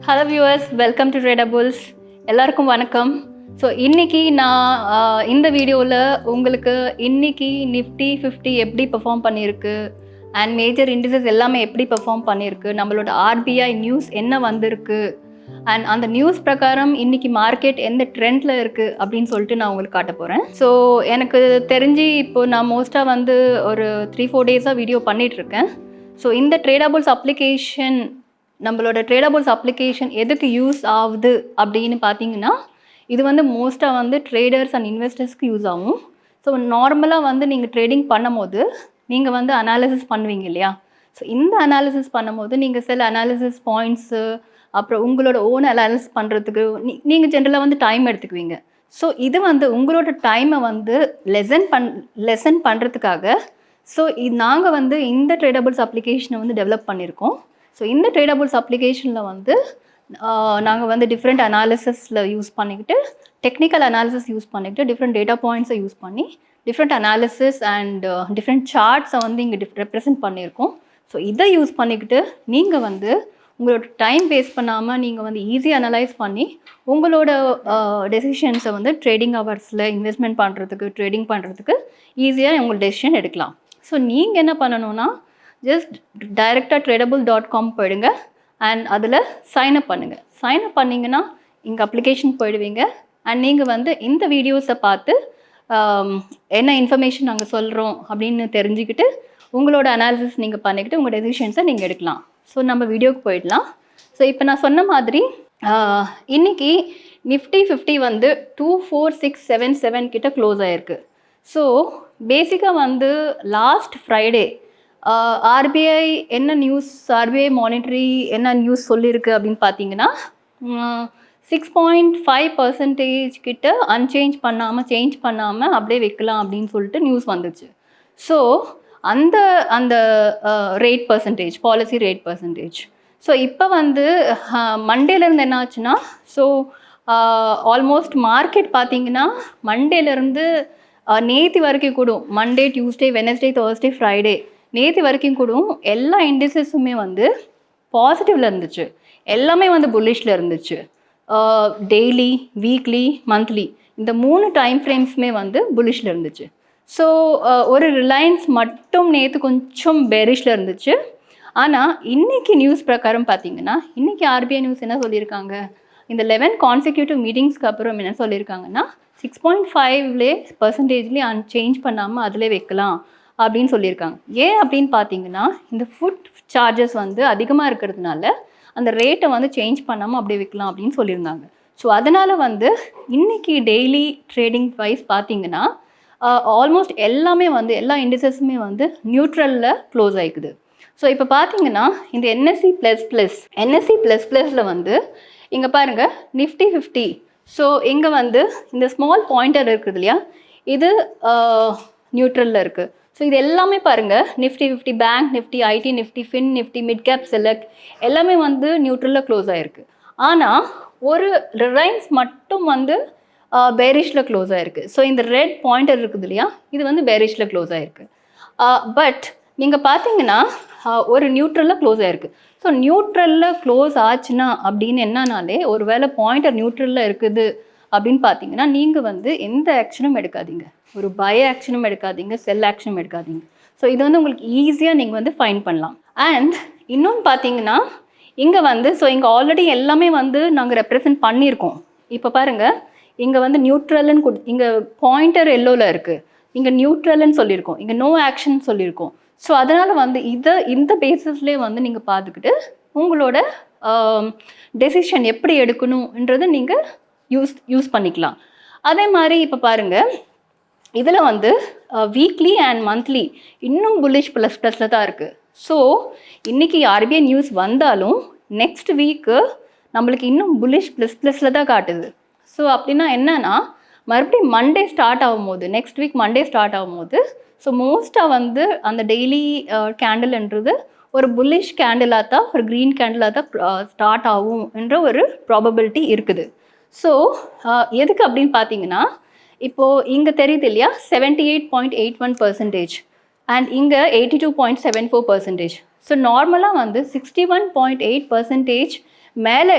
Hello viewers, welcome to Tradables. எல்லாருக்கும் வணக்கம். So இன்றைக்கி நான் இந்த வீடியோவில் உங்களுக்கு இன்றைக்கி நிஃப்டி 50 எப்படி பெர்ஃபார்ம் பண்ணியிருக்கு அண்ட் மேஜர் இண்டிசஸ் எல்லாமே எப்படி பெர்ஃபார்ம் பண்ணியிருக்கு, நம்மளோட ஆர்பிஐ நியூஸ் என்ன வந்திருக்கு அண்ட் அந்த நியூஸ் பிரகாரம் இன்றைக்கி மார்க்கெட் எந்த ட்ரெண்டில் இருக்குது அப்படின்னு சொல்லிட்டு நான் உங்களுக்கு காட்ட போகிறேன். ஸோ எனக்கு தெரிஞ்சு இப்போது நான் மோஸ்ட்டாக வந்து ஒரு 3-4 டேஸாக வீடியோ பண்ணிகிட்ருக்கேன். ஸோ இந்த ட்ரேடபுள்ஸ் அப்ளிகேஷன், நம்மளோட ட்ரேடபுள்ஸ் அப்ளிகேஷன் எதுக்கு யூஸ் ஆகுது அப்படின்னு பார்த்தீங்கன்னா, இது வந்து மோஸ்ட்டாக வந்து ட்ரேடர்ஸ் அண்ட் இன்வெஸ்டர்ஸ்க்கு யூஸ் ஆகும். ஸோ நார்மலாக வந்து நீங்கள் ட்ரேடிங் பண்ணும்போது நீங்கள் வந்து அனாலிசிஸ் பண்ணுவீங்க இல்லையா? ஸோ இந்த அனாலிசிஸ் பண்ணும்போது நீங்கள் சில அனாலிசிஸ் பாயிண்ட்ஸு, அப்புறம் உங்களோட ஓன் அனாலிசிஸ் பண்ணுறதுக்கு நீங்கள் ஜென்ரலாக வந்து டைம் எடுத்துக்குவீங்க. ஸோ இது வந்து உங்களோட டைமை வந்து லெசன் பண்ணுறதுக்காக நாங்கள் வந்து இந்த ட்ரேடபுள்ஸ் அப்ளிகேஷனை வந்து டெவலப் பண்ணியிருக்கோம். ஸோ இந்த ட்ரேடபுள்ஸ் அப்ளிகேஷனில் வந்து நாங்கள் வந்து டிஃப்ரெண்ட் அனாலிசிஸில் யூஸ் பண்ணிக்கிட்டு, டெக்னிக்கல் அனாலிசிஸ் யூஸ் பண்ணிக்கிட்டு, டிஃப்ரெண்ட் டேட்டா பாயிண்ட்ஸை யூஸ் பண்ணி டிஃப்ரெண்ட் அனாலிசிஸ் அண்ட் டிஃப்ரெண்ட் சார்ட்ஸை வந்து இங்கே ரெப்ரசென்ட் பண்ணியிருக்கோம். ஸோ இதை யூஸ் பண்ணிக்கிட்டு நீங்கள் வந்து உங்களோட டைம் வேஸ்ட் பண்ணாமல் நீங்கள் வந்து ஈஸியாக அனலைஸ் பண்ணி உங்களோட டெசிஷன்ஸை வந்து ட்ரேடிங் ஹவர்ஸில் இன்வெஸ்ட்மெண்ட் பண்ணுறதுக்கு, ட்ரேடிங் பண்ணுறதுக்கு ஈஸியாக உங்களோட டெசிஷன் எடுக்கலாம். ஸோ நீங்கள் என்ன பண்ணணும்னா, ஜஸ்ட் டைரெக்டாக tradable.com போயிடுங்க அண்ட் அதில் சைன்அப் பண்ணுங்கள். சைன்அப் பண்ணிங்கன்னா இங்கே அப்ளிகேஷன் போயிடுவீங்க அண்ட் நீங்கள் வந்து இந்த வீடியோஸை பார்த்து என்ன இன்ஃபர்மேஷன் நாங்கள் சொல்கிறோம் அப்படின்னு தெரிஞ்சுக்கிட்டு உங்களோட அனாலிசிஸ் நீங்கள் பண்ணிக்கிட்டு உங்கள் டெசிஷன்ஸை நீங்கள் எடுக்கலாம். ஸோ நம்ம வீடியோவுக்கு போயிடலாம். ஸோ இப்போ நான் சொன்ன மாதிரி இன்றைக்கி நிஃப்டி 50 வந்து 24677 கிட்ட க்ளோஸ் ஆகிருக்கு. ஸோ பேசிக்காக வந்து லாஸ்ட் ஃப்ரைடே ஆர்பிஐ என்ன நியூஸ், ஆர்பிஐ மானிட்டரி என்ன நியூஸ் சொல்லியிருக்கு அப்படின்னு பார்த்தீங்கன்னா, 6.5% கிட்ட சேஞ்ச் பண்ணாமல் அப்படியே வைக்கலாம் அப்படின்னு சொல்லிட்டு நியூஸ் வந்துச்சு. ஸோ அந்த rate percentage, policy rate percentage. So இப்போ வந்து மண்டேலேருந்து என்ன ஆச்சுன்னா, ஸோ ஆல்மோஸ்ட் மார்க்கெட் பார்த்தீங்கன்னா மண்டேலேருந்து நேற்று வரைக்கும் கூட, Monday, Tuesday, Wednesday, Thursday, Friday, நேற்று வரைக்கும் கூட எல்லா இண்டிசஸுமே வந்து பாசிட்டிவில் இருந்துச்சு. எல்லாமே வந்து புல்லிஷில் இருந்துச்சு. டெய்லி, வீக்லி, மந்த்லி இந்த 3 டைம் ஃப்ரேம்ஸுமே வந்து புல்லிஷில் இருந்துச்சு. ஸோ ஒரு ரிலையன்ஸ் மட்டும் நேற்று கொஞ்சம் பெரிஷில் இருந்துச்சு. ஆனால் இன்றைக்கி நியூஸ் பிரகாரம் பார்த்தீங்கன்னா, இன்றைக்கி ஆர்பிஐ நியூஸ் என்ன சொல்லியிருக்காங்க, இந்த 11 கான்சிக்யூட்டிவ் மீட்டிங்ஸ்க்கு அப்புறம் என்ன சொல்லியிருக்காங்கன்னா, 6.5% சேஞ்ச் பண்ணாமல் அதிலே வைக்கலாம் அப்படின்னு சொல்லியிருக்காங்க. ஏன் அப்படின்னு பார்த்தீங்கன்னா, இந்த ஃபுட் சார்ஜஸ் வந்து அதிகமாக இருக்கிறதுனால அந்த ரேட்டை வந்து சேஞ்ச் பண்ணாமல் அப்படியே வைக்கலாம் அப்படின்னு சொல்லியிருந்தாங்க. ஸோ அதனால் வந்து இன்றைக்கி டெய்லி ட்ரேடிங் வைஸ் பார்த்தீங்கன்னா ஆல்மோஸ்ட் எல்லாமே வந்து எல்லா இண்டிசஸுமே வந்து நியூட்ரலில் க்ளோஸ் ஆகிக்குது. ஸோ இப்போ பார்த்தீங்கன்னா இந்த என்எஸ்சி ப்ளஸ் ப்ளஸில் வந்து இங்கே பாருங்கள் நிஃப்டி 50. ஸோ இங்கே வந்து இந்த ஸ்மால் பாயிண்டர் இருக்குது இல்லையா, இது நியூட்ரலில் இருக்குது. ஸோ இது எல்லாமே பாருங்கள், Nifty 50, bank Nifty, ID Nifty, fin Nifty, mid cap select எல்லாமே வந்து நியூட்ரலில் க்ளோஸ் ஆகிருக்கு. ஆனால் ஒரு ரிலையன்ஸ் மட்டும் வந்து பேரிஷில் க்ளோஸ் ஆகிருக்கு. ஸோ இந்த ரெட் பாயிண்டர் இருக்குது இல்லையா, இது வந்து பேரிஷில் க்ளோஸ் ஆகிருக்கு. பட் நீங்கள் பார்த்தீங்கன்னா ஒரு நியூட்ரலில் க்ளோஸ் ஆகிருக்கு. ஸோ நியூட்ரலில் க்ளோஸ் ஆச்சுன்னா அப்படின்னு என்னன்னாலே, ஒரு வேளை பாயிண்டர் நியூட்ரலில் இருக்குது அப்படின்னு பார்த்தீங்கன்னா, நீங்கள் வந்து எந்த ஆக்ஷனும் எடுக்காதீங்க. ஒரு பை ஆக்ஷனும் எடுக்காதீங்க, செல் ஆக்ஷனும் எடுக்காதீங்க. ஸோ இது வந்து உங்களுக்கு ஈஸியாக நீங்கள் வந்து ஃபைண்ட் பண்ணலாம். அண்ட் இன்னொன்று பார்த்தீங்கன்னா, இங்கே வந்து இங்கே ஆல்ரெடி எல்லாமே வந்து நாங்கள் ரெப்ரசன்ட் பண்ணியிருக்கோம். இப்போ பாருங்கள், இங்கே வந்து நியூட்ரல்னு இங்கே பாயிண்டர் எல்லோவில் இருக்குது, இங்கே நியூட்ரல்னு சொல்லியிருக்கோம், இங்கே நோ ஆக்ஷன் சொல்லியிருக்கோம். ஸோ அதனால் வந்து இந்த பேசிஸ்லேயே வந்து நீங்கள் பார்த்துக்கிட்டு உங்களோட டெசிஷன் எப்படி எடுக்கணுன்றதை நீங்கள் யூஸ் பண்ணிக்கலாம். அதே மாதிரி இப்போ பாருங்கள், இதில் வந்து வீக்லி அண்ட் மந்த்லி இன்னும் புல்லிஷ் ப்ளஸில் தான் இருக்குது. ஸோ இன்றைக்கி ஆர்பிஐ நியூஸ் வந்தாலும் நெக்ஸ்ட் வீக்கு நம்மளுக்கு இன்னும் புல்லிஷ் ப்ளஸில் தான் காட்டுது. ஸோ அப்படின்னா என்னன்னா, மறுபடியும் மண்டே ஸ்டார்ட் ஆகும்போது, நெக்ஸ்ட் வீக் மண்டே ஸ்டார்ட் ஆகும்போது, ஸோ மோஸ்ட்டாக வந்து அந்த டெய்லி கேண்டில்ன்றது ஒரு புல்லிஷ் கேண்டிலாக தான், ஒரு க்ரீன் கேண்டிலாக தான் ஸ்டார்ட் ஆகும் என்ற ஒரு ப்ராபபிலிட்டி இருக்குது. ஸோ எதுக்கு அப்படின்னு பார்த்தீங்கன்னா, இப்போது இங்கே தெரியுது இல்லையா, 78.81% அண்ட் இங்கே 82.74%. ஸோ நார்மலாக வந்து 61.8% மேலே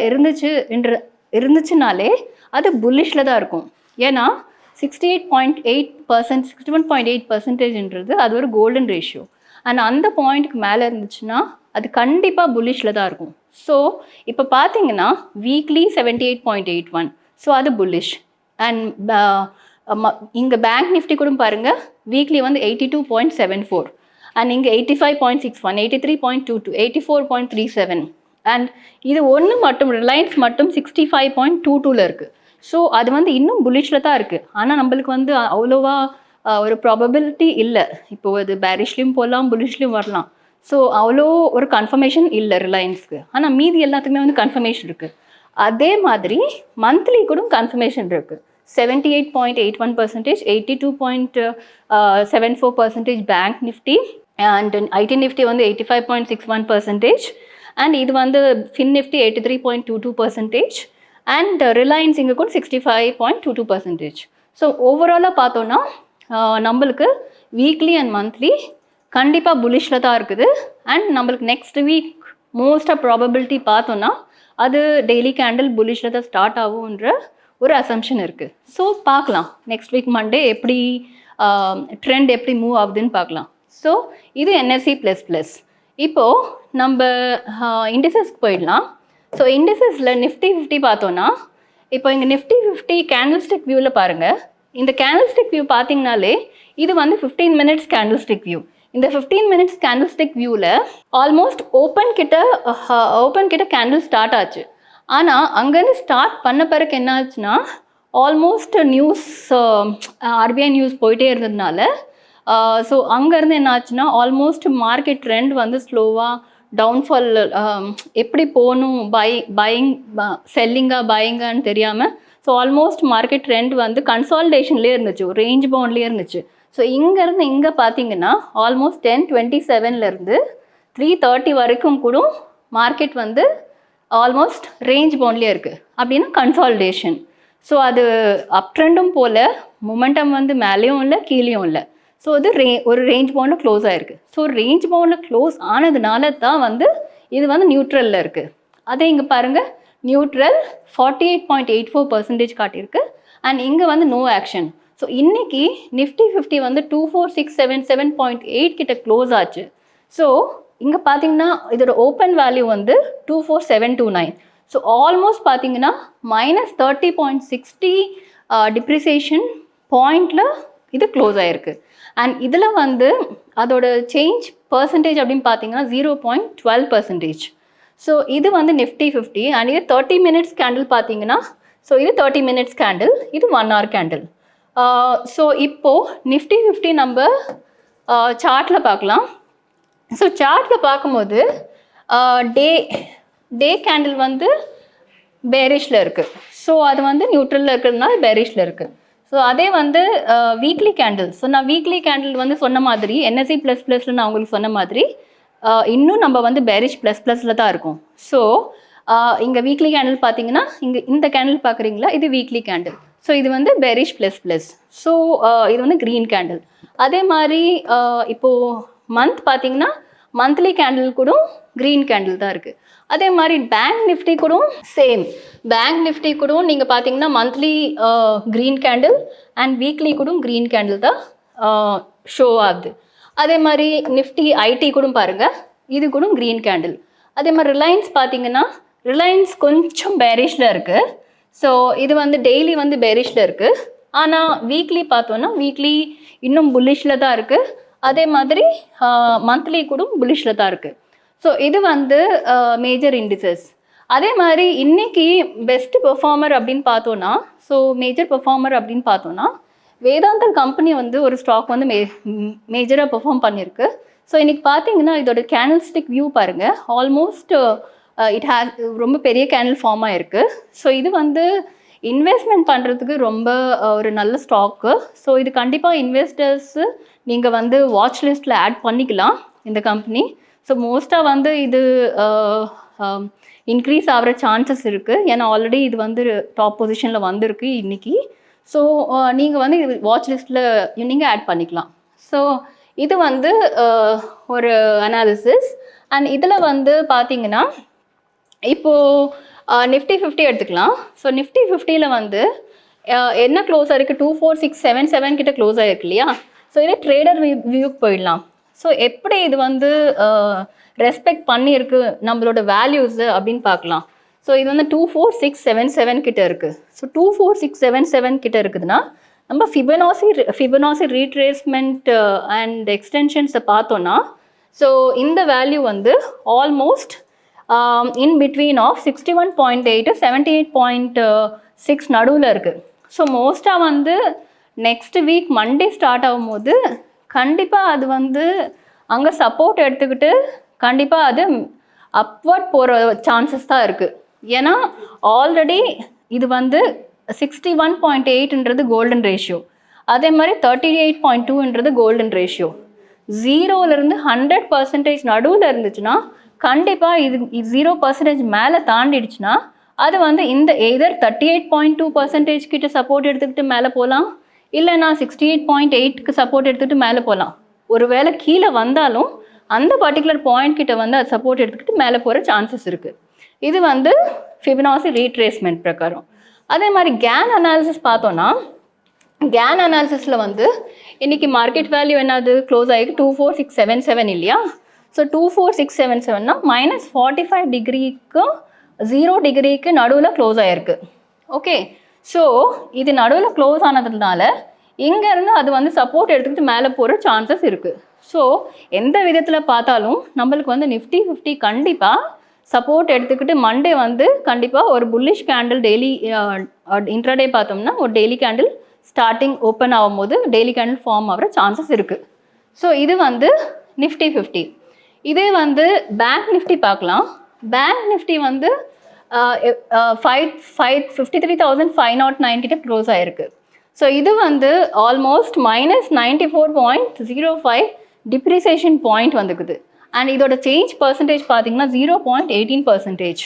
இருந்துச்சுனாலே அது புல்லிஷில் தான் இருக்கும். ஏன்னா 61.8% அது ஒரு கோல்டன் ரேஷியோ. அண்ட் அந்த பாயிண்ட்டுக்கு மேலே இருந்துச்சுன்னா அது கண்டிப்பாக புல்லிஷில் தான் இருக்கும். ஸோ இப்போ பார்த்தீங்கன்னா வீக்லி 78.81, ஸோ அது புல்லிஷ். அண்ட் இங்கே பேங்க் நிஃப்டி கூட பாருங்கள், வீக்லி வந்து 82.74 அண்ட் இங்கே 85.61, 83.22, 84.37. அண்ட் இது ஒன்று மட்டும் ரிலையன்ஸ் மட்டும் 65.22 இருக்குது. ஸோ அது வந்து இன்னும் புல்லிஷில் தான் இருக்குது. ஆனால் நம்மளுக்கு வந்து அவ்வளோவா ஒரு ப்ராபபிலிட்டி இல்லை. இப்போது அது பேரிஷ்லேயும் போகலாம், புல்லிஷ்லேயும் வரலாம். ஸோ அவ்வளோ ஒரு கன்ஃபர்மேஷன் இல்லை ரிலையன்ஸ்க்கு. ஆனால் மீதி எல்லாத்துக்குமே வந்து கன்ஃபர்மேஷன் இருக்குது. அதே மாதிரி மந்த்லி கூட கன்ஃபர்மேஷன் இருக்குது. 78.81%, 82.74% bank Nifty, and IT Nifty வந்து 85.61%, அண்ட் இது வந்து ஃபின் நிஃப்டி 83.22%, அண்ட் ரிலையன்ஸ் இங்கே கூட 65.22%. ஸோ ஓவராலாக பார்த்தோன்னா நம்மளுக்கு வீக்லி அண்ட் மந்த்லி கண்டிப்பாக புல்லிஷில் தான் இருக்குது. அண்ட் நம்மளுக்கு நெக்ஸ்ட் வீக் மோஸ்ட்டாக ப்ராபபிலிட்டி பார்த்தோன்னா அது டெய்லி கேண்டில் புல்லிஷில் தான் ஸ்டார்ட் ஆகுன்ற ஒரு அசம்ஷன் இருக்குது. ஸோ பார்க்கலாம் நெக்ஸ்ட் வீக் மண்டே எப்படி ட்ரெண்ட் எப்படி மூவ் ஆகுதுன்னு பார்க்கலாம். ஸோ இது NSE++. இப்போது நம்ம இண்டிசஸ்க்கு போயிடலாம். ஸோ இண்டிசஸில் நிஃப்டி 50 பார்த்தோன்னா, இப்போ இங்கே நிஃப்டி 50 கேண்டில்ஸ்டிக் வியூவில் பாருங்கள். இந்த கேண்டில்ஸ்டிக் வியூ பார்த்தீங்கனாலே இது வந்து 15 மினிட்ஸ் கேண்டில்ஸ்டிக் வியூ. இந்த 15 மினிட்ஸ் கேண்டில்ஸ்டிக் வியூவில் ஆல்மோஸ்ட் ஓப்பன் கிட்ட கேண்டில் ஸ்டார்ட் ஆச்சு. ஆனால் அங்கேருந்து ஸ்டார்ட் பண்ண பிறகு என்ன ஆச்சுன்னா, ஆல்மோஸ்ட் நியூஸ் RBI நியூஸ் போயிட்டே இருந்ததுனால ஸோ அங்கேருந்து என்ன ஆச்சுன்னா ஆல்மோஸ்ட் மார்க்கெட் ட்ரெண்ட் வந்து ஸ்லோவாக டவுன்ஃபால் எப்படி போகணும், பையிங்கான்னு தெரியாமல் ஸோ ஆல்மோஸ்ட் மார்க்கெட் ட்ரெண்ட் வந்து கன்சால்டேஷன்லேயே இருந்துச்சு, ஒரு ரேஞ்ச் பவுண்ட்லேயே இருந்துச்சு. ஸோ இங்கேருந்து இங்கே பார்த்தீங்கன்னா ஆல்மோஸ்ட் 10:27 3:30 வரைக்கும் கூட மார்க்கெட் வந்து ஆல்மோஸ்ட் ரேஞ்ச் பவுண்ட்லேயே இருக்குது. அப்படின்னா கன்சால்டேஷன். ஸோ அது அப் ட்ரெண்டும் போல் மொமெண்டம் வந்து மேலேயும் இல்லை கீழேயும் இல்லை. ஸோ அது ஒரு ரேஞ்ச் பவுண்டில் க்ளோஸ் ஆகிருக்கு. ஸோ ரேஞ்ச் பவுண்டில் க்ளோஸ் ஆனதுனால தான் வந்து இது வந்து நியூட்ரலில் இருக்குது. அதே இங்கே பாருங்கள், நியூட்ரல் 48.84% காட்டியிருக்கு. அண்ட் இங்கே வந்து நோ ஆக்ஷன். ஸோ இன்றைக்கி நிஃப்டி 50 வந்து 24677.8 கிட்ட க்ளோஸ் ஆச்சு. ஸோ இங்கே பார்த்தீங்கன்னா இதோட ஓப்பன் வேல்யூ வந்து 24729. ஸோ ஆல்மோஸ்ட் பார்த்தீங்கன்னா -30.60 டிப்ரிசியேஷன் பாயிண்டில் இது க்ளோஸ் ஆகிருக்கு. அண்ட் இதில் வந்து அதோட சேஞ்ச் பர்சன்டேஜ் அப்படின்னு பார்த்தீங்கன்னா 0.12%. ஸோ இது வந்து நிஃப்டி 50. அண்ட் இது 30 மினிட்ஸ் கேண்டில் பார்த்தீங்கன்னா, ஸோ இது 30 மினிட்ஸ் கேண்டில், இது 1 hour கேண்டில். ஸோ இப்போது நிஃப்டி 50 நம்ம சார்ட்டில் பார்க்கலாம். ஸோ சார்ட்டில் பார்க்கும்போது டே கேண்டில் வந்து பேரிஷில் இருக்குது. ஸோ அது வந்து நியூட்ரலில் இருக்கிறதுனால பேரிஷில் இருக்குது. ஸோ அதே வந்து வீக்லி கேண்டில். ஸோ நான் வீக்லி கேண்டில் வந்து சொன்ன மாதிரி NSE++ல நான் உங்களுக்கு சொன்ன மாதிரி இன்னும் நம்ம வந்து பேரிஷ் ++ல தான் இருக்கும். ஸோ இங்கே வீக்லி கேண்டில் பார்த்தீங்கன்னா இங்கே இந்த கேண்டில் பார்க்குறீங்களா, இது வீக்லி கேண்டில். ஸோ இது வந்து பேரிஷ் ++. ஸோ இது வந்து க்ரீன் கேண்டில். அதே மாதிரி இப்போது மந்த் பார்த்தீங்கன்னா மந்த்லி கேண்டில் கூட க்ரீன் கேண்டில் தான் இருக்குது. அதே மாதிரி பேங்க் நிஃப்டி கூட சேம். பேங்க் நிஃப்டி கூட நீங்கள் பார்த்தீங்கன்னா monthly green candle and weekly கூட க்ரீன் கேண்டில் தான் ஷோ ஆகுது. அதே மாதிரி நிஃப்டி ஐடி கூட பாருங்கள், இது கூட க்ரீன் கேண்டில். அதே மாதிரி ரிலையன்ஸ் பார்த்தீங்கன்னா ரிலையன்ஸ் கொஞ்சம் பேரிஷில் இருக்குது. ஸோ இது வந்து டெய்லி வந்து பேரிஷில் இருக்குது. ஆனால் வீக்லி பார்த்தோன்னா வீக்லி இன்னும் புல்லிஷில் தான் இருக்குது. அதே மாதிரி மந்த்லி கூட புல்லிஷில் தான் இருக்குது. ஸோ இது வந்து மேஜர் இண்டிசஸ். அதே மாதிரி இன்றைக்கி பெஸ்ட் பெர்ஃபார்மர் அப்படின்னு பார்த்தோன்னா, ஸோ மேஜர் பெர்ஃபார்மர் அப்படின்னு பார்த்தோன்னா வேதாந்தல் கம்பெனி வந்து ஒரு ஸ்டாக் வந்து மேஜராக பெர்ஃபார்ம் பண்ணியிருக்கு. ஸோ இன்றைக்கி பார்த்தீங்கன்னா இதோட கேண்டில்ஸ்டிக் வியூ பாருங்கள், ஆல்மோஸ்ட் இட் ஹேஸ் ரொம்ப பெரிய கேண்டில் ஃபார்ம் ஆகிருக்கு. ஸோ இது வந்து இன்வெஸ்ட்மெண்ட் பண்ணுறதுக்கு ரொம்ப ஒரு நல்ல ஸ்டாக்கு. ஸோ இது கண்டிப்பாக இன்வெஸ்டர்ஸு நீங்கள் வந்து வாட்ச் லிஸ்ட்டில் ஆட் பண்ணிக்கலாம் இந்த கம்பெனி. ஸோ மோஸ்ட்டாக வந்து இது இன்க்ரீஸ் ஆகிற சான்சஸ் இருக்குது. ஏன்னா ஆல்ரெடி இது வந்து டாப் பொசிஷனில் வந்திருக்கு இன்றைக்கி. ஸோ நீங்கள் வந்து இது வாட்ச் லிஸ்ட்டில் நீங்கள் ஆட் பண்ணிக்கலாம். ஸோ இது வந்து ஒரு அனாலிசிஸ். அண்ட் இதில் வந்து பார்த்தீங்கன்னா இப்போது நிஃப்டி 50 எடுத்துக்கலாம். ஸோ நிஃப்டி 50ல் வந்து என்ன க்ளோஸ் ஆகிருக்கு, 24677 கிட்ட க்ளோஸ் ஆகிருக்கு இல்லையா. ஸோ இதே ட்ரேடர் வியூக்கு போயிடலாம். ஸோ எப்படி இது வந்து ரெஸ்பெக்ட் பண்ணியிருக்கு நம்மளோட வேல்யூஸு அப்படின்னு பார்க்கலாம். ஸோ இது வந்து 24677 கிட்ட இருக்குது. ஸோ 24677 கிட்ட இருக்குதுன்னா நம்ம ஃபிபனாசி ரீட்ரேஸ்மெண்ட் அண்ட் எக்ஸ்டென்ஷன்ஸை பார்த்தோன்னா ஸோ இந்த வேல்யூ வந்து almost in between of 61.8 to 78.6 நடுவில் இருக்குது. ஸோ மோஸ்ட்டாக வந்து நெக்ஸ்ட் வீக் மண்டே ஸ்டார்ட் ஆகும்போது கண்டிப்பாக அது வந்து அங்கே சப்போர்ட் எடுத்துக்கிட்டு கண்டிப்பாக அது அப்வர்ட் போகிற சான்சஸ் தான் இருக்குது. ஏன்னா ஆல்ரெடி இது வந்து 61.8ன்றது கோல்டன் ரேஷியோ, அதே மாதிரி 38.2ன்றது கோல்டன் ரேஷியோ. 0லேருந்து 100% நடுவில் இருந்துச்சுன்னா கண்டிப்பாக இது 0% மேலே தாண்டிடுச்சுன்னா அது வந்து இந்த எய்தர் 38.2% கிட்ட சப்போர்ட் எடுத்துக்கிட்டு மேலே போகலாம், இல்லைனா 68.8க்கு சப்போர்ட் எடுத்துக்கிட்டு மேலே போகலாம். ஒரு வேளை கீழே வந்தாலும் அந்த பர்டிகுலர் பாயிண்ட் கிட்ட வந்து அது சப்போர்ட் எடுத்துக்கிட்டு மேலே போகிற சான்சஸ் இருக்குது. இது வந்து ஃபிபனாசி ரீட்ரேஸ்மெண்ட் பிரகாரம். அதே மாதிரி கேன் அனாலிசிஸ் பார்த்தோன்னா கேன் அனாலிசிஸில் வந்து இன்றைக்கி மார்க்கெட் வேல்யூ என்னது க்ளோஸ் ஆகிருக்கு 24677 இல்லையா. ஸோ 24677னா -45 டிகிரிக்கும் 0 டிகிரிக்கு நடுவில் க்ளோஸ் ஆகிருக்கு. ஓகே, ஸோ இது நடுவில் க்ளோஸ் ஆனதுனால இங்கேருந்து அது வந்து சப்போர்ட் எடுத்துக்கிட்டு மேலே போகிற சான்சஸ் இருக்குது. ஸோ எந்த விதத்தில் பார்த்தாலும் நம்மளுக்கு வந்து நிஃப்டி 50 கண்டிப்பாக சப்போர்ட் எடுத்துக்கிட்டு மண்டே வந்து கண்டிப்பாக ஒரு புல்லிஷ் கேண்டில் டெய்லி இன்ட்ராடே பார்த்தோம்னா ஒரு டெய்லி கேண்டில் ஸ்டார்டிங் ஓப்பன் ஆகும்போது டெய்லி கேண்டில் ஃபார்ம் ஆகிற சான்சஸ் இருக்குது. ஸோ இது வந்து நிஃப்டி 50. இதே வந்து பேங்க் நிஃப்டி பார்க்கலாம். பேங்க் நிஃப்டி வந்து 53,509 கிட்ட க்ளோஸ் ஆகிருக்கு. ஸோ இது வந்து ஆல்மோஸ்ட் -94.05 டிப்ரிசியேஷன் பாயிண்ட் வந்துக்குது. அண்ட் இதோட சேஞ்ச் பர்சன்டேஜ் பார்த்தீங்கன்னா 0.18%.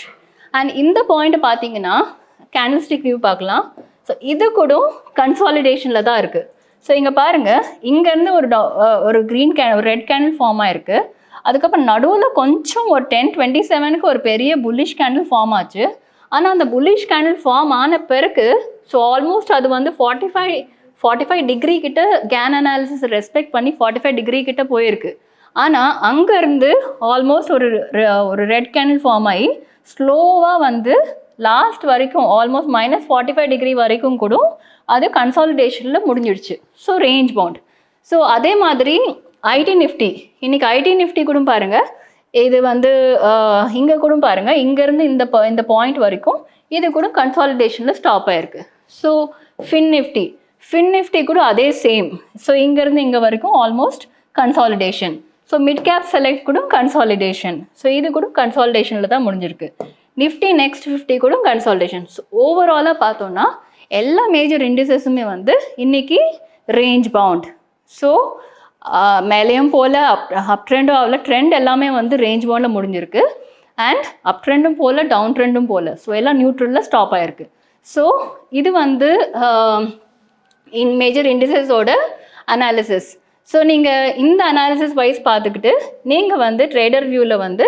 அண்ட் இந்த பாயிண்ட் பார்த்தீங்கன்னா கேண்டில்ஸ்டிக் வியூ பார்க்கலாம். ஸோ இது கூட கன்சாலிடேஷனில் தான் இருக்குது. ஸோ இங்கே பாருங்கள், இங்கேருந்து ஒரு க்ரீன் ஒரு ரெட் கேண்டில் ஃபார்ம் ஆகிருக்கு. அதுக்கப்புறம் நடுவில் கொஞ்சம் ஒரு 10:27க்கு ஒரு பெரிய புல்லிஷ் கேண்டில் ஃபார்ம் ஆச்சு. ஆனால் அந்த புல்லிஷ் கேண்டில் ஃபார்ம் ஆன பிறகு ஸோ ஆல்மோஸ்ட் அது வந்து 45 டிகிரி கிட்ட கேன் அனாலிசிஸ் ரெஸ்பெக்ட் பண்ணி 45 டிகிரி கிட்ட போயிருக்கு. ஆனால் அங்கேருந்து ஆல்மோஸ்ட் ஒரு ரெட் கேண்டில் ஃபார்ம் ஆகி ஸ்லோவாக வந்து லாஸ்ட் வரைக்கும் ஆல்மோஸ்ட் -45 டிகிரி வரைக்கும் கூட அது கன்சாலிடேஷனில் முடிஞ்சிடுச்சு. So range bound. ஸோ அதே மாதிரி ஐடி நிஃப்டி, இன்றைக்கி ஐடி நிஃப்டி கூட பாருங்கள், இது வந்து இங்கே கூட பாருங்கள், இங்கேருந்து இந்த பாயிண்ட் வரைக்கும் இது கூட கன்சாலிடேஷனில் ஸ்டாப் ஆகிருக்கு. ஸோ ஃபின் நிஃப்டி கூட அதே சேம். ஸோ இங்கேருந்து இங்கே வரைக்கும் almost consolidation. So mid cap select கூட கன்சாலிடேஷன். ஸோ இது கூட கன்சாலிடேஷனில் தான் முடிஞ்சிருக்கு. நிஃப்டி நெக்ஸ்ட் 50 கூட கன்சாலிடேஷன். ஸோ ஓவராலாக பார்த்தோன்னா எல்லா மேஜர் இண்டிசஸுமே வந்து இன்றைக்கி ரேஞ்ச் பவுண்ட். ஸோ மேலேயும் போல் அப் ட்ரெண்டும் ஆகல, ட்ரெண்ட் எல்லாமே வந்து ரேஞ்ச் பவுண்டில் முடிஞ்சிருக்கு. அண்ட் அப் ட்ரெண்டும் போல் டவுன் ட்ரெண்டும் போல், ஸோ எல்லாம் நியூட்ரலில் ஸ்டாப் ஆகிருக்கு. ஸோ இது வந்து மேஜர் இண்டிசஸோட அனாலிசிஸ். ஸோ நீங்கள் இந்த அனாலிசிஸ் வைஸ் பார்த்துக்கிட்டு நீங்கள் வந்து ட்ரேடர் வியூவில் வந்து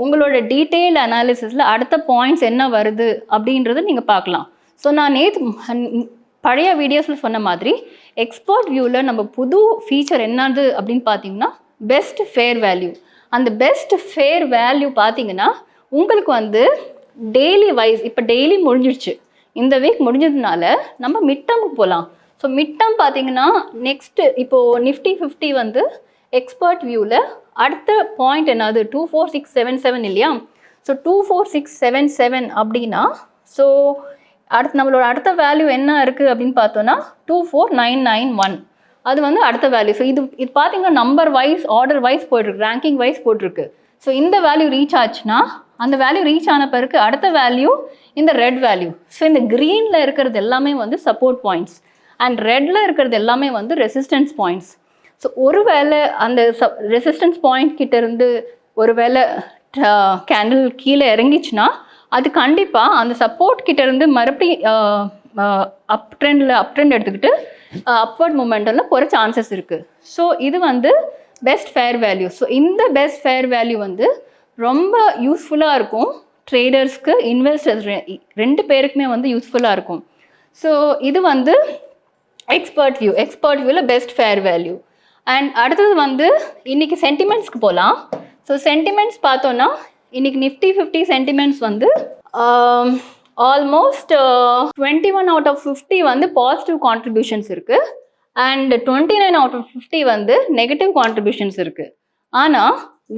உங்களோட டீட்டெயில் அனாலிசிஸில் அடுத்த பாயிண்ட்ஸ் என்ன வருது அப்படின்றத நீங்கள் பார்க்கலாம். ஸோ நான் பழைய வீடியோஸில் சொன்ன மாதிரி எக்ஸ்பர்ட் வியூவில் நம்ம புது ஃபீச்சர் என்னது அப்படின்னு பார்த்தீங்கன்னா பெஸ்ட் ஃபேர் வேல்யூ. அந்த பெஸ்ட் ஃபேர் வேல்யூ பார்த்தீங்கன்னா உங்களுக்கு வந்து டெய்லி வைஸ், இப்போ டெய்லி முடிஞ்சிடுச்சு, இந்த வீக் முடிஞ்சதுனால நம்ம மிட் டேர்முக்கு போகலாம். ஸோ மிட் டேர்ம் பார்த்தீங்கன்னா நெக்ஸ்ட்டு இப்போது நிஃப்டி 50 வந்து எக்ஸ்பர்ட் வியூவில் அடுத்த பாயிண்ட் என்னது 24677 இல்லையா. ஸோ 24677 அப்படின்னா ஸோ நம்மளோட அடுத்த வேல்யூ என்ன இருக்குது அப்படின்னு பார்த்தோன்னா 24991. அது வந்து அடுத்த வேல்யூ. ஸோ இது பார்த்தீங்கன்னா நம்பர் வைஸ் ஆர்டர் வைஸ் போய்ட்டுருக்கு, ரேங்கிங் வைஸ் போட்டிருக்கு. ஸோ இந்த வேல்யூ ரீச் ஆச்சுன்னா அந்த வேல்யூ ரீச் ஆன பிறகு அடுத்த வேல்யூ இந்த ரெட் வேல்யூ. ஸோ இந்த க்ரீனில் இருக்கிறது எல்லாமே வந்து சப்போர்ட் பாயிண்ட்ஸ் அண்ட் ரெட்டில் இருக்கிறது எல்லாமே வந்து ரெசிஸ்டன்ஸ் பாயிண்ட்ஸ். ஸோ ஒரு வேளை அந்த ரெசிஸ்டன்ஸ் பாயிண்ட் கிட்டேருந்து ஒரு வேளை கேண்டில் கீழே இறங்கிச்சுன்னா அது கண்டிப்பாக அந்த சப்போர்ட் கிட்டேருந்து மறுபடியும் அப் ட்ரெண்ட் எடுத்துக்கிட்டு அப்வர்ட் மூமெண்டமில் போகிற சான்சஸ் இருக்குது. ஸோ இது வந்து பெஸ்ட் ஃபேர் வேல்யூ. ஸோ இந்த பெஸ்ட் ஃபேர் வேல்யூ வந்து ரொம்ப யூஸ்ஃபுல்லாக இருக்கும் ட்ரேடர்ஸ்க்கு இன்வெஸ்டர்ஸ் ரெண்டு பேருக்குமே வந்து யூஸ்ஃபுல்லாக இருக்கும். ஸோ இது வந்து எக்ஸ்பர்ட் வியூவில் பெஸ்ட் ஃபேர் வேல்யூ. அண்ட் அடுத்தது வந்து இன்னைக்கு சென்டிமெண்ட்ஸ்க்கு போகலாம். ஸோ சென்டிமெண்ட்ஸ் பார்த்தோன்னா இன்னைக்கு நிஃப்டி 50 சென்டிமெண்ட்ஸ் வந்து ஆல்மோஸ்ட் 21 out of 50 வந்து பாசிட்டிவ் கான்ட்ரிபியூஷன்ஸ் இருக்குது அண்ட் 29 out of 50 வந்து நெகட்டிவ் கான்ட்ரிபியூஷன்ஸ் இருக்குது. ஆனால்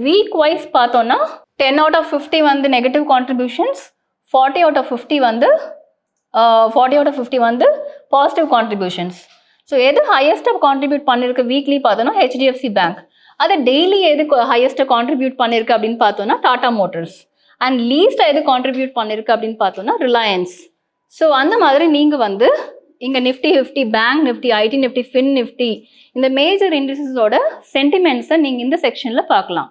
வீக் வைஸ் பார்த்தோன்னா 10 out of 50 வந்து நெகட்டிவ் கான்ட்ரிபியூஷன்ஸ், 40 out of 50 வந்து பாசிட்டிவ் கான்ட்ரிபியூஷன்ஸ். ஸோ எது ஹையஸ்ட்டாக கான்ட்ரிபியூட் பண்ணியிருக்கு வீக்லி பார்த்தோன்னா HDFC பேங்க். அது டெய்லி எது ஹையஸ்ட்டாக கான்ட்ரிபியூட் பண்ணியிருக்கு அப்படின்னு பார்த்தோன்னா டாடா மோட்டர்ஸ். அண்ட் லீஸ்ட்டாக எது கான்ட்ரிபியூட் பண்ணியிருக்கு அப்படின்னு பார்த்தோன்னா ரிலையன்ஸ். ஸோ அந்த மாதிரி நீங்கள் வந்து இங்கே Nifty 50, bank Nifty, ID Nifty, fin Nifty இந்த மேஜர் இண்டஸ்ட்ரீஸோட சென்டிமெண்ட்ஸை நீங்கள் இந்த செக்ஷனில் பார்க்கலாம்.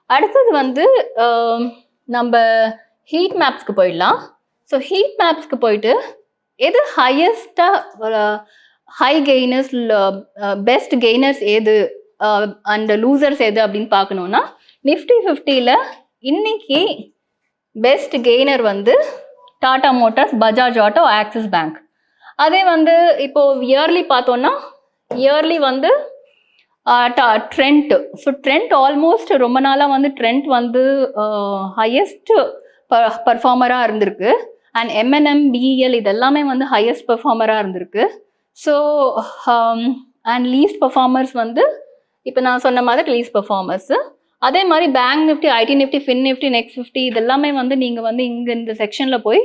அடுத்தது வந்து நம்ம ஹீட் மேப்ஸ்க்கு போயிடலாம். ஸோ ஹீட் மேப்ஸ்க்கு போயிட்டு எது ஹையஸ்ட்டாக ஹை கெய்னர்ஸ், பெஸ்ட் கெய்னர்ஸ் எது அண்ட் லூசர்ஸ் எது அப்படின்னு பார்க்கணுன்னா நிஃப்டி 50ல் இன்னைக்கு பெஸ்ட் கெய்னர் வந்து Tata Motors, Bajaj auto, axis bank. அதே வந்து இப்போது இயர்லி பார்த்தோன்னா இயர்லி வந்து ட்ரெண்ட். ஸோ ட்ரெண்ட் ஆல்மோஸ்ட் ரொம்ப நாளாக வந்து ட்ரெண்ட் வந்து ஹையஸ்ட் பர்ஃபார்மராக இருந்திருக்கு. அண்ட் M&M, BEL இது எல்லாமே வந்து ஹையஸ்ட் பர்ஃபார்மராக இருந்திருக்கு. ஸோ அண்ட் லீஸ்ட் பர்ஃபார்மர்ஸ் வந்து இப்போ நான் சொன்ன மாதிரி லீஸ்ட் பர்ஃபார்மர்ஸு. அதே மாதிரி bank Nifty, ID Nifty, fin Nifty, next 50 இதெல்லாமே வந்து நீங்கள் வந்து இங்கே இந்த செக்ஷனில் போய்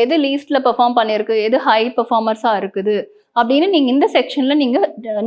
எது லீஸ்ட்டில் பெர்ஃபார்ம் பண்ணியிருக்கு, எது ஹை பர்ஃபார்மர்ஸாக இருக்குது அப்படின்னு நீங்கள் இந்த செக்ஷனில்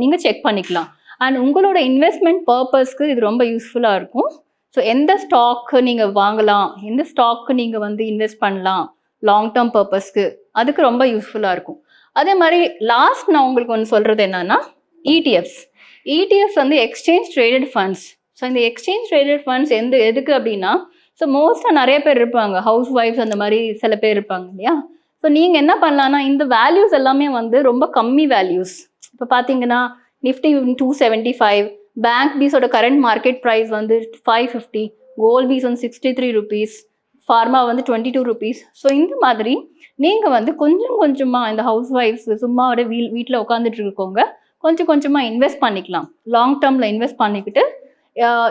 நீங்கள் செக் பண்ணிக்கலாம். அண்ட் உங்களோட இன்வெஸ்ட்மெண்ட் பர்பஸ்க்கு இது ரொம்ப யூஸ்ஃபுல்லாக இருக்கும். ஸோ எந்த ஸ்டாக்கு நீங்கள் வாங்கலாம், எந்த ஸ்டாக்கு நீங்கள் வந்து இன்வெஸ்ட் பண்ணலாம் லாங் டேர்ம் பர்பஸ்க்கு, அதுக்கு ரொம்ப யூஸ்ஃபுல்லாக இருக்கும். அதே மாதிரி லாஸ்ட் நான் உங்களுக்கு ஒன்று சொல்கிறது என்னன்னா ETFs வந்து எக்ஸ்சேஞ்ச் ட்ரேடட் ஃபண்ட்ஸ். ஸோ இந்த எக்ஸ்சேஞ்ச் ட்ரேடட் ஃபண்ட்ஸ் எதுக்கு அப்படின்னா, ஸோ மோஸ்ட்டாக நிறைய பேர் இருப்பாங்க, ஹவுஸ் ஒய்ஃப்ஸ் அந்த மாதிரி சில பேர் இருப்பாங்க இல்லையா. ஸோ நீங்கள் என்ன பண்ணலான்னா இந்த வேல்யூஸ் எல்லாமே வந்து ரொம்ப கம்மி வேல்யூஸ். இப்போ பார்த்தீங்கன்னா நிஃப்டி 275, பேங்க் பீஸோட கரண்ட் மார்க்கெட் ப்ரைஸ் வந்து 550, கோல்ட் பீஸ் வந்து 63 rupees, ஃபார்மா வந்து 22 rupees. ஸோ இந்த மாதிரி நீங்கள் வந்து கொஞ்சம் கொஞ்சமாக இந்த ஹவுஸ் ஒய்ஃப்ஸ் சும்மா வீட்டில் உட்காந்துட்டு இருக்கவங்க கொஞ்சம் கொஞ்சமாக இன்வெஸ்ட் பண்ணிக்கலாம். லாங் டேர்மில் இன்வெஸ்ட் பண்ணிக்கிட்டு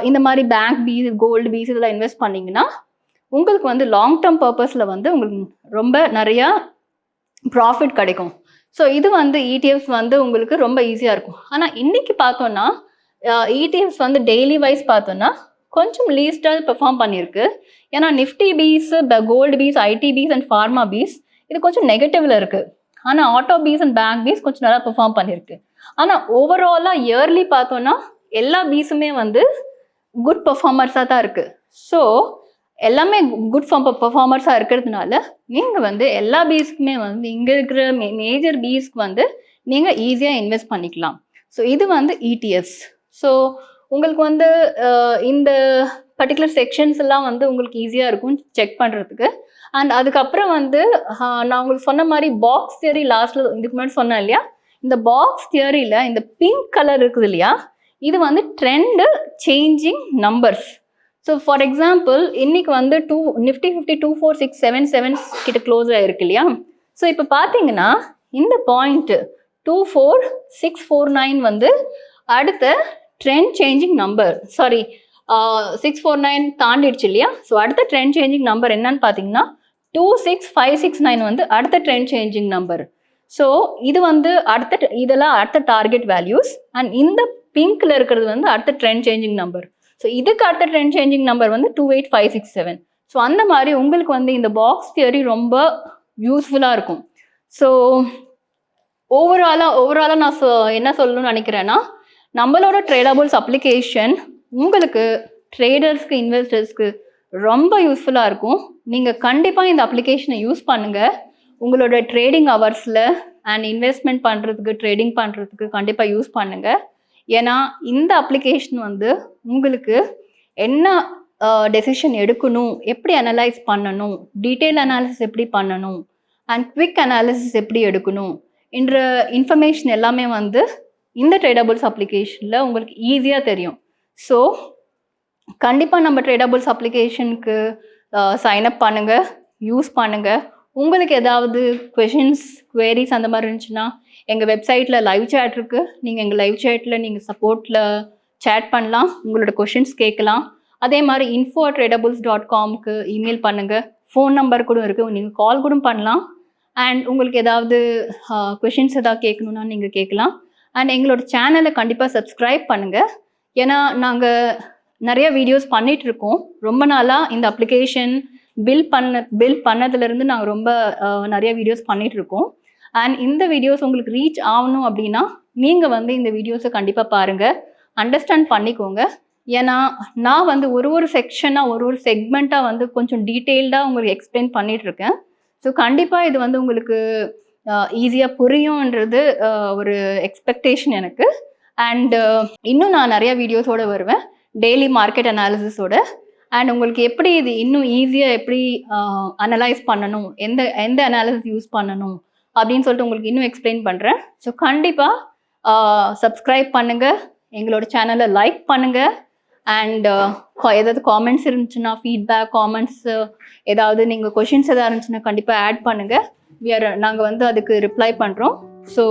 இந்த மாதிரி பேங்க் பீஸ், கோல்டு பீஸ் இதெல்லாம் இன்வெஸ்ட் பண்ணிங்கன்னா உங்களுக்கு வந்து லாங் டேர்ம் பர்பஸில் வந்து உங்களுக்கு ரொம்ப நிறையா ப்ராஃபிட் கிடைக்கும். ஸோ இது வந்து ETFs வந்து உங்களுக்கு ரொம்ப ஈஸியாக இருக்கும். ஆனால் இன்றைக்கி பார்த்தோன்னா ETFs வந்து டெய்லி வைஸ் பார்த்தோன்னா கொஞ்சம் லீஸ்ட்டாக பெர்ஃபார்ம் பண்ணியிருக்கு. ஏன்னா Nifty bees, gold bees, IT bees and pharma bees இது கொஞ்சம் நெகட்டிவில் இருக்குது. ஆனால் auto bees and bank bees கொஞ்சம் நல்லா பெர்ஃபார்ம் பண்ணியிருக்கு. ஆனால் ஓவராலாக இயர்லி பார்த்தோன்னா எல்லா பீஸுமே வந்து குட் பர்ஃபார்மர்ஸாக தான் இருக்குது. ஸோ எல்லாமே குட் பர்ஃபார்மர்ஸாக இருக்கிறதுனால நீங்கள் வந்து எல்லா பீஸ்க்குமே வந்து இங்கே இருக்கிற மேஜர் பீஸ்க்கு வந்து நீங்கள் ஈஸியாக இன்வெஸ்ட் பண்ணிக்கலாம். ஸோ இது வந்து ETFs. ஸோ உங்களுக்கு வந்து இந்த பர்டிகுலர் செக்ஷன்ஸ் எல்லாம் வந்து உங்களுக்கு ஈஸியாக இருக்கும் செக் பண்ணுறதுக்கு. அண்ட் அதுக்கப்புறம் வந்து நான் உங்களுக்கு சொன்ன மாதிரி பாக்ஸ் தியரி லாஸ்ட்டில் இதுக்கு முன்னாடி சொன்னேன் இல்லையா, இந்த பாக்ஸ் தியரியில் இந்த பிங்க் கலர் இருக்குது இல்லையா, இது வந்து trend changing numbers. So for example இன்னைக்கு வந்து நிஃப்டி 50 24677 கிட்ட க்ளோஸ் ஆகிருக்கு இல்லையா. ஸோ இப்போ பார்த்தீங்கன்னா இந்த பாயிண்ட் 24649 வந்து அடுத்த ட்ரெண்ட் சேஞ்சிங் நம்பர், 649 தாண்டிடுச்சு இல்லையா. ஸோ அடுத்த ட்ரெண்ட் சேஞ்சிங் நம்பர் என்னன்னு பார்த்தீங்கன்னா 26569 வந்து அடுத்த ட்ரெண்ட் சேஞ்சிங் நம்பர். ஸோ இது வந்து இதெல்லாம் அடுத்த டார்கெட் வேல்யூஸ். அண்ட் இந்த பிங்க்ல இருக்கிறது வந்து அடுத்த ட்ரெண்ட் சேஞ்சிங் நம்பர். ஸோ இதுக்கு அடுத்த ட்ரெண்ட் சேஞ்சிங் நம்பர் வந்து 28567. ஸோ அந்த மாதிரி உங்களுக்கு வந்து இந்த பாக்ஸ் தியரி ரொம்ப யூஸ்ஃபுல்லாக இருக்கும். ஸோ ஓவராலாக நான் என்ன சொல்லணும்னு நினைக்கிறேன்னா, நம்மளோட ட்ரேடபுள்ஸ் அப்ளிகேஷன் உங்களுக்கு ட்ரேடர்ஸ்க்கு, இன்வெஸ்டர்ஸ்க்கு ரொம்ப யூஸ்ஃபுல்லாக இருக்கும். நீங்கள் கண்டிப்பாக இந்த அப்ளிகேஷனை யூஸ் பண்ணுங்கள். உங்களோட ட்ரேடிங் ஹவர்ஸில் அண்ட் இன்வெஸ்ட்மெண்ட் பண்ணுறதுக்கு, ட்ரேடிங் பண்ணுறதுக்கு கண்டிப்பாக யூஸ் பண்ணுங்கள். ஏன்னா இந்த அப்ளிகேஷன் வந்து உங்களுக்கு என்ன டெசிஷன் எடுக்கணும், எப்படி அனலைஸ் பண்ணணும், டீட்டெயில் அனாலிசிஸ் எப்படி பண்ணணும் அண்ட் குவிக் அனாலிசிஸ் எப்படி எடுக்கணும் என்ற இன்ஃபர்மேஷன் எல்லாமே வந்து இந்த ட்ரேடபுள்ஸ் அப்ளிகேஷனில் உங்களுக்கு ஈஸியாக தெரியும். ஸோ கண்டிப்பாக நம்ம ட்ரேடபுள்ஸ் அப்ளிகேஷனுக்கு சைன் அப் பண்ணுங்கள், யூஸ் பண்ணுங்கள். உங்களுக்கு ஏதாவது கொஷின்ஸ், குவேரிஸ் அந்த மாதிரி இருந்துச்சுன்னா எங்கள் வெப்சைட்டில் லைவ் சேட் இருக்குது. நீங்கள் எங்கள் லைவ் சேட்டில் நீங்கள் சப்போர்ட்டில் சேட் பண்ணலாம், உங்களோட கொஷின்ஸ் கேட்கலாம். அதே மாதிரி info@tradeables.comக்கு இமெயில் பண்ணுங்கள். ஃபோன் நம்பர் கூட இருக்குது, நீங்கள் கால் கூட பண்ணலாம். அண்ட் உங்களுக்கு ஏதாவது கொஷின்ஸ் ஏதாவது கேட்கணுன்னா நீங்கள் கேட்கலாம். அண்ட் எங்களோட சேனலை கண்டிப்பாக சப்ஸ்கிரைப் பண்ணுங்கள். ஏன்னா நாங்கள் நிறைய வீடியோஸ் பண்ணிகிட்ருக்கோம். ரொம்ப நாளாக இந்த அப்ளிகேஷன் பில் பண்ணதுலேருந்து நாங்கள் ரொம்ப நிறைய வீடியோஸ் பண்ணிகிட்ருக்கோம். அண்ட் இந்த வீடியோஸ் உங்களுக்கு ரீச் ஆகணும் அப்படின்னா நீங்கள் வந்து இந்த வீடியோஸை கண்டிப்பாக பாருங்கள், அண்டர்ஸ்டாண்ட் பண்ணிக்கோங்க. ஏன்னா நான் வந்து ஒரு செக்ஷனாக ஒரு செக்மெண்ட்டாக வந்து கொஞ்சம் டீட்டெயில்டாக உங்களுக்கு எக்ஸ்பிளைன் பண்ணிகிட்ருக்கேன். ஸோ கண்டிப்பாக இது வந்து உங்களுக்கு ஈஸியாக புரியும்ன்றது ஒரு எக்ஸ்பெக்டேஷன் எனக்கு. அண்டு இன்னும் நான் நிறையா வீடியோஸோடு வருவேன், டெய்லி மார்க்கெட் அனாலிசிஸோட. அண்ட் உங்களுக்கு எப்படி இது இன்னும் ஈஸியாக எப்படி அனலைஸ் பண்ணணும், எந்த அனாலிசிஸ் யூஸ் பண்ணணும் அப்படின்னு சொல்லிட்டு உங்களுக்கு இன்னும் எக்ஸ்பிளைன் பண்ணுறேன். ஸோ கண்டிப்பாக சப்ஸ்கிரைப் பண்ணுங்கள், எங்களோட சேனலை லைக் பண்ணுங்கள். அண்ட் ஏதாவது காமெண்ட்ஸ் இருந்துச்சுன்னா, ஃபீட்பேக் காமெண்ட்ஸ் ஏதாவது நீங்கள் கொஷின்ஸ் எதாவது இருந்துச்சுன்னா கண்டிப்பாக ஆட் பண்ணுங்கள். நாங்கள் வந்து அதுக்கு ரிப்ளை பண்ணுறோம். ஸோ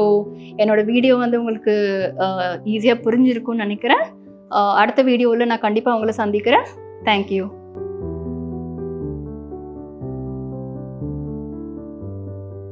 என்னோடய வீடியோ வந்து உங்களுக்கு ஈஸியாக புரிஞ்சிருக்கும்னு நினைக்கிறேன். அடுத்த வீடியோவில் நான் கண்டிப்பாக உங்களை சந்திக்கிறேன். தேங்க்யூ.